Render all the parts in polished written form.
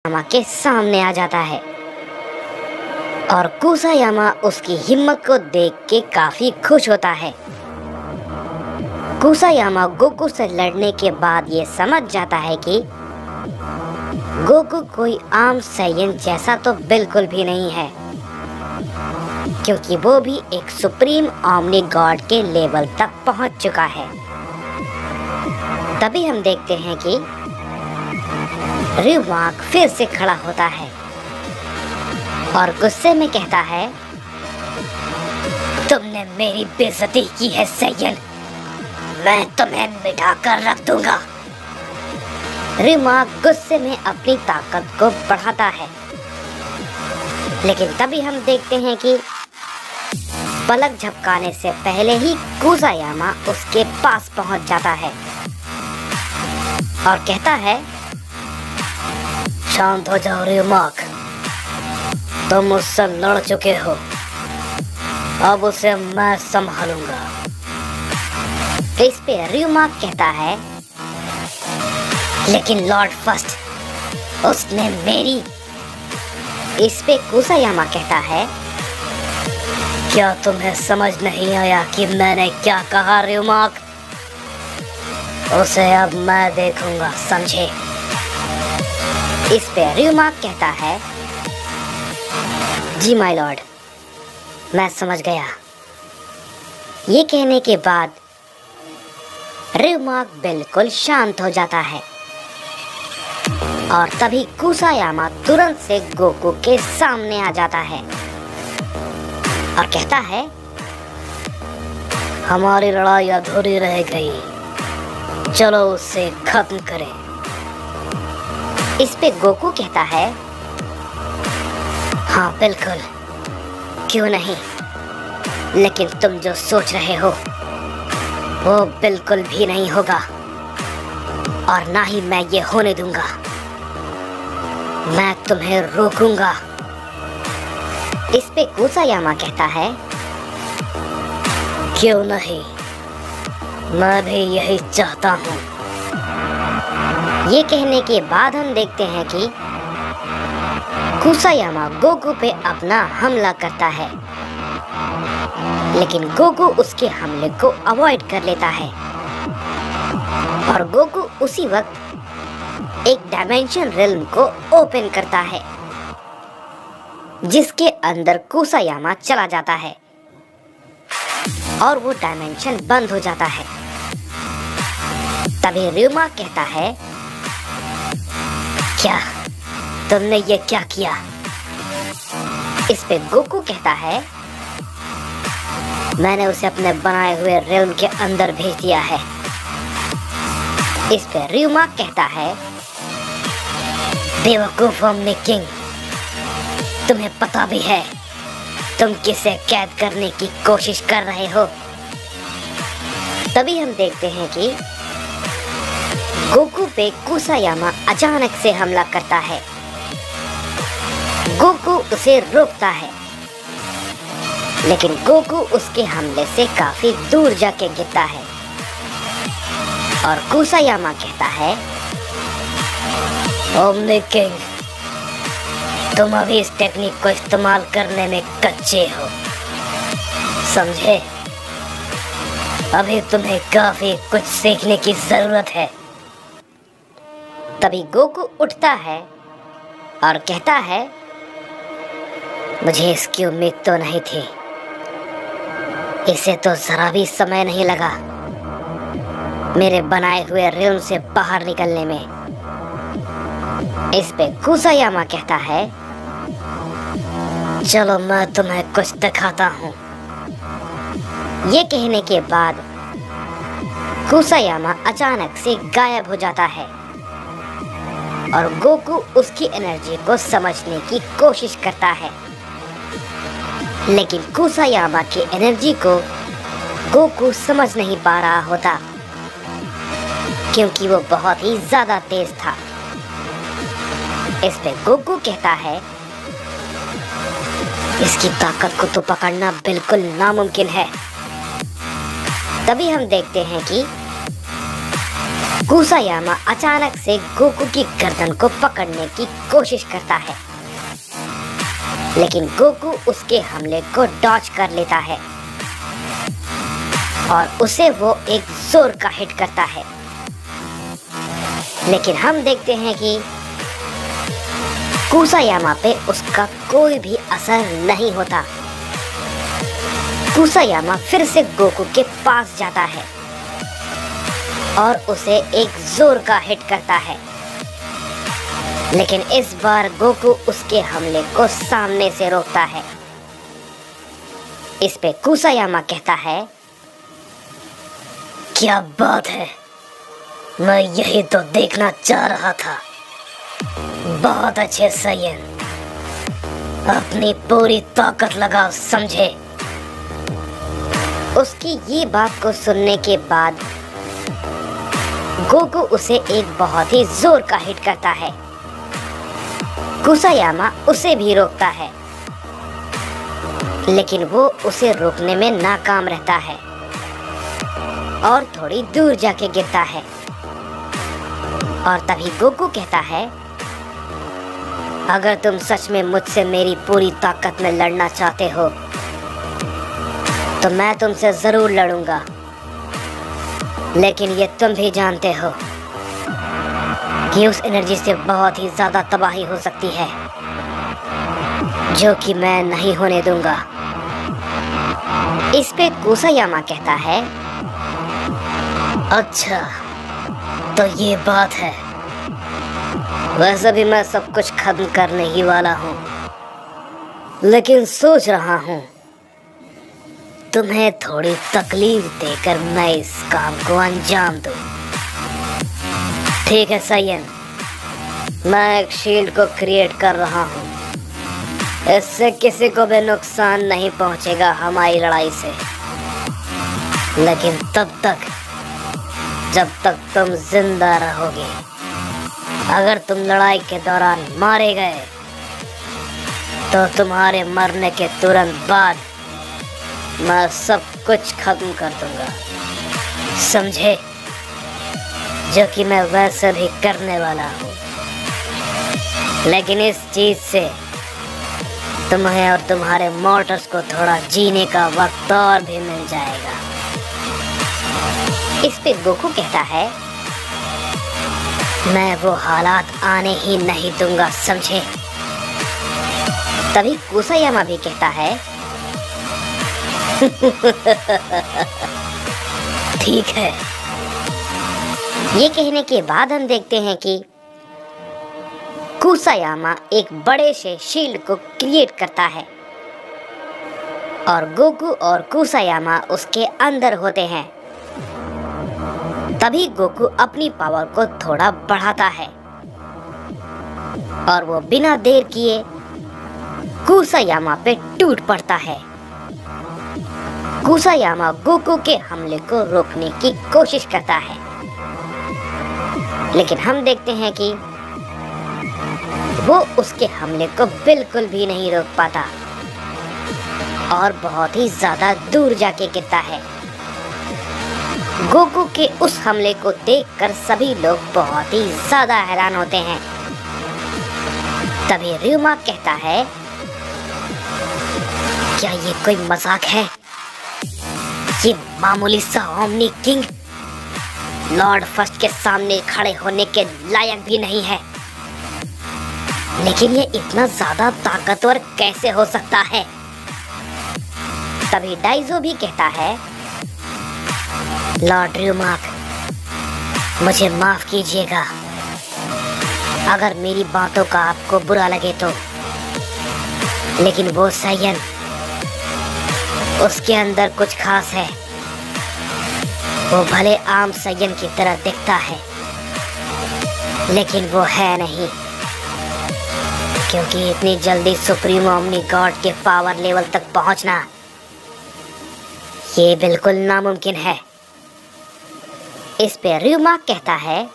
कुसायामा के सामने आ जाता है और कुसायामा उसकी हिम्मत को देख के काफी खुश होता है। कुसायामा गोकू से लड़ने के बाद ये समझ जाता है कि गोकू कोई आम साइयन जैसा तो बिल्कुल भी नहीं है, क्योंकि वो भी एक सुप्रीम ओमनी गॉड के लेवल तक पहुंच चुका है। तभी हम देखते हैं कि रिवाक फिर से खड़ा होता है और गुस्से में कहता है, तुमने मेरी बेइज्जती की है साइयन, मैं तुम्हें मिटा कर रख दूंगा। रिवाक गुस्से में अपनी ताकत को बढ़ाता है, लेकिन तभी हम देखते हैं कि पलक झपकाने से पहले ही कुसायामा उसके पास पहुंच जाता है और कहता है, शांत हो जाओ रिवाक, तुम मुझसे लड़ चुके हो, अब उसे मैं संभालूंगा। इस पे रिवाक कहता है, लेकिन लॉर्ड फर्स्ट उसने मेरी। इस पे कुसायामा कहता है, क्या तुम्हें समझ नहीं आया कि मैंने क्या कहा रिवाक? उसे अब मैं देखूंगा, समझे? इस पे रिवाक कहता है, जी माय लॉर्ड, मैं समझ गया। ये कहने के बाद रिवाक बिल्कुल शांत हो जाता है और तभी कुसायामा तुरंत से गोकू के सामने आ जाता है और कहता है, हमारी लड़ाई अधूरी रह गई, चलो उसे खत्म करें। इस पे गोकू कहता है, हाँ बिल्कुल, क्यों नहीं, लेकिन तुम जो सोच रहे हो वो बिल्कुल भी नहीं होगा और ना ही मैं ये होने दूंगा। मैं तुम्हें रोकूंगा। इस पे कुसायामा कहता है, क्यों नहीं, मैं भी यही चाहता हूँ। ये कहने के बाद हम देखते हैं कि कुसायामा गोकू पे अपना हमला करता है, लेकिन गोकू उसके हमले को अवॉइड कर लेता है और गोकू उसी वक्त एक डायमेंशन रिल्म को ओपन करता है, जिसके अंदर कुसायामा चला जाता है और वो डायमेंशन बंद हो जाता है। तभी रिवाक कहता है, क्या तुमने ये क्या किया? इस पे गोकू कहता है, मैंने उसे अपने बनाए हुए रिल्म के अंदर भेज दिया है। इस पे रिवाक कहता है, बेवकूफ ओमनी किंग, तुम्हें पता भी है तुम किसे कैद करने की कोशिश कर रहे हो। तभी हम देखते हैं कि गोकू पे कुसायामा अचानक से हमला करता है। गोकू उसे रोकता है, लेकिन गोकू उसके हमले से काफी दूर जाके गिरता है और कुसायामा कहता है, ओमनी किंग, तुम अभी इस टेक्निक को इस्तेमाल करने में कच्चे हो, समझे? अभी तुम्हें काफी कुछ सीखने की जरूरत है। तभी गोकू उठता है और कहता है, मुझे इसकी उम्मीद तो नहीं थी, इसे तो जरा भी समय नहीं लगा मेरे बनाए हुए रिल्म से बाहर निकलने में। इस पे कुसायामा कहता है, चलो मैं तुम्हें कुछ दिखाता हूँ। ये कहने के बाद कुसायामा अचानक से गायब हो जाता है और गोकू उसकी एनर्जी को समझने की कोशिश करता है, लेकिन कुसायामा की एनर्जी को गोकू समझ नहीं पा रहा होता, क्योंकि वो बहुत ही ज्यादा तेज था। इस पे गोकू कहता है, इसकी ताकत को तो पकड़ना बिल्कुल नामुमकिन है। तभी हम देखते हैं कि कुसायामा अचानक से गोकू की गर्दन को पकड़ने की कोशिश करता है, लेकिन गोकू उसके हमले को डॉज कर लेता है और उसे वो एक जोर का हिट करता है। लेकिन हम देखते हैं कि कुसायामा पे उसका कोई भी असर नहीं होता। कुसायामा फिर से गोकू के पास जाता है और उसे एक जोर का हिट करता है, लेकिन इस बार गोकू उसके हमले को सामने से रोकता है। इस पे कुसायामा कहता है, क्या बात है, मैं यही तो देखना चाह रहा था। बहुत अच्छे सायन, अपनी पूरी ताकत लगाओ, समझे। उसकी ये बात को सुनने के बाद गोकू उसे एक बहुत ही जोर का हिट करता है। कुसायामा उसे भी रोकता है, लेकिन वो उसे रोकने में नाकाम रहता है और थोड़ी दूर जाके गिरता है। और तभी गोकू कहता है, अगर तुम सच में मुझसे मेरी पूरी ताकत में लड़ना चाहते हो तो मैं तुमसे जरूर लड़ूंगा, लेकिन ये तुम भी जानते हो कि उस एनर्जी से बहुत ही ज्यादा तबाही हो सकती है, जो कि मैं नहीं होने दूंगा। इस पे कुसायामा कहता है, अच्छा तो ये बात है, वैसे भी मैं सब कुछ खत्म करने ही वाला हूँ, लेकिन सोच रहा हूँ तुम्हें थोड़ी तकलीफ देकर मैं इस काम को अंजाम दूं। ठीक है सायन, मैं एक शील्ड को क्रिएट कर रहा हूँ, इससे किसी को भी नुकसान नहीं पहुँचेगा हमारी लड़ाई से, लेकिन तब तक जब तक तुम जिंदा रहोगे। अगर तुम लड़ाई के दौरान मारे गए तो तुम्हारे मरने के तुरंत बाद मैं सब कुछ खत्म कर दूंगा, समझे, जो कि मैं वैसे भी करने वाला हूँ। लेकिन इस चीज से तुम्हें और तुम्हारे मॉर्टर्स को थोड़ा जीने का वक्त और भी मिल जाएगा। इस पे गोकू कहता है, मैं वो हालात आने ही नहीं दूंगा, समझे। तभी कुसायामा भी कहता है, ठीक है। ये कहने के बाद हम देखते हैं कि कुसायामा एक बड़े से शील्ड को क्रिएट करता है और गोकू और कुसायामा उसके अंदर होते हैं। तभी गोकू अपनी पावर को थोड़ा बढ़ाता है और वो बिना देर किए कुसायामा पे टूट पड़ता है। कुसायामा गोकू के हमले को रोकने की कोशिश करता है, लेकिन हम देखते हैं कि वो उसके हमले को बिल्कुल भी नहीं रोक पाता और बहुत ही ज्यादा दूर जाके गिरता है। गोकू के उस हमले को देखकर सभी लोग बहुत ही ज्यादा हैरान होते हैं। तभी र्यूमा कहता है, क्या ये कोई मजाक है? ये मामूली सा ओमनी किंग लॉर्ड फर्स्ट के सामने खड़े होने के लायक भी नहीं है, लेकिन ये इतना ज्यादा ताकतवर कैसे हो सकता है? तभी डाइजो भी कहता है, लॉर्ड र्यूमाक, मुझे माफ कीजिएगा अगर मेरी बातों का आपको बुरा लगे तो, लेकिन वो सायन, उसके अंदर कुछ खास है। वो भले आम सायन की तरह दिखता है, लेकिन वो है नहीं, क्योंकि इतनी जल्दी सुप्रीम ओमनी गॉड के पावर लेवल तक पहुंचना ये बिल्कुल नामुमकिन है। इस पे र्यूमा कहता है,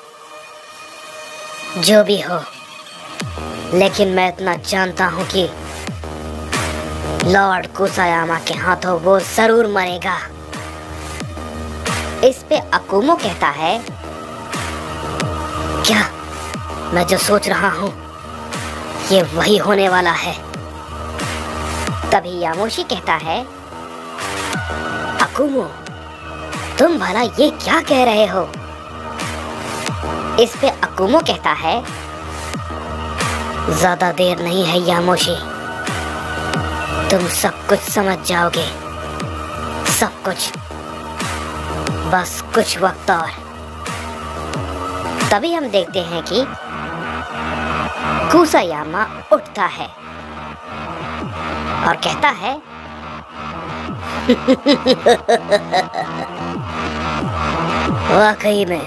जो भी हो, लेकिन मैं इतना जानता हूं कि लॉर्ड कुसायामा के हाथों वो जरूर मरेगा। इस पे अकुमो कहता है, क्या मैं जो सोच रहा हूँ ये वही होने वाला है। तभी यामोशी कहता है, अकुमो तुम भला ये क्या कह रहे हो। इस पे अकुमो कहता है, ज्यादा देर नहीं है यामोशी, तुम सब कुछ समझ जाओगे, सब कुछ, बस कुछ वक्त और। तभी हम देखते हैं कि कुसायामा उठता है और कहता है, वाकई में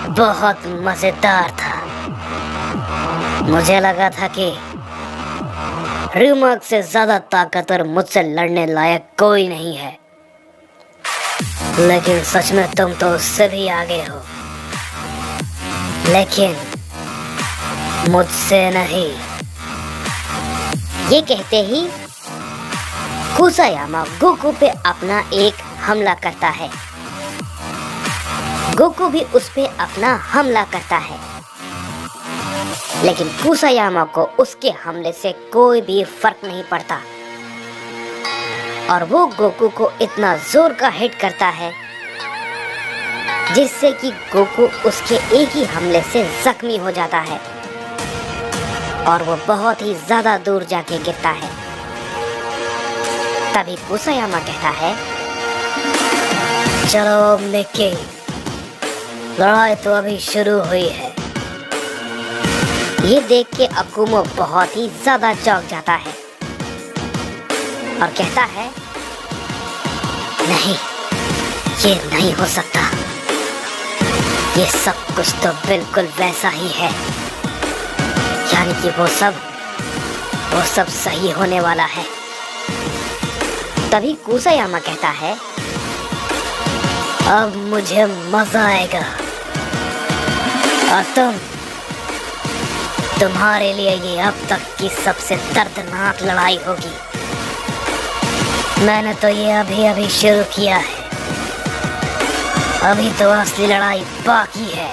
बहुत मजेदार था। मुझे लगा था कि र्यूमाक से ज्यादा ताकतवर मुझसे लड़ने लायक कोई नहीं है, लेकिन सच में तुम तो उससे भी आगे हो। लेकिन मुझसे नहीं। ये कहते ही कुसायामा गोकू पे अपना एक हमला करता है। गोकू भी उस पे अपना हमला करता है, लेकिन कुसायामा को उसके हमले से कोई भी फर्क नहीं पड़ता और वो गोकू को इतना जोर का हिट करता है जिससे कि गोकू उसके एक ही हमले से जख्मी हो जाता है और वो बहुत ही ज्यादा दूर जाके गिरता है। तभी कुसायामा कहता है, चलो मिक्की, लड़ाई तो अभी शुरू हुई है। ये देख के अकुमो बहुत ही ज्यादा चौंक जाता है और कहता है, नहीं, ये नहीं हो सकता, ये सब कुछ तो बिल्कुल वैसा ही है, यानी कि वो सब सही होने वाला है। तभी कुसायामा कहता है, अब मुझे मजा आएगा और तुम्हारे लिए ये अब तक की सबसे दर्दनाक लड़ाई होगी। मैंने तो ये अभी शुरू किया है, अभी तो असली लड़ाई बाकी है।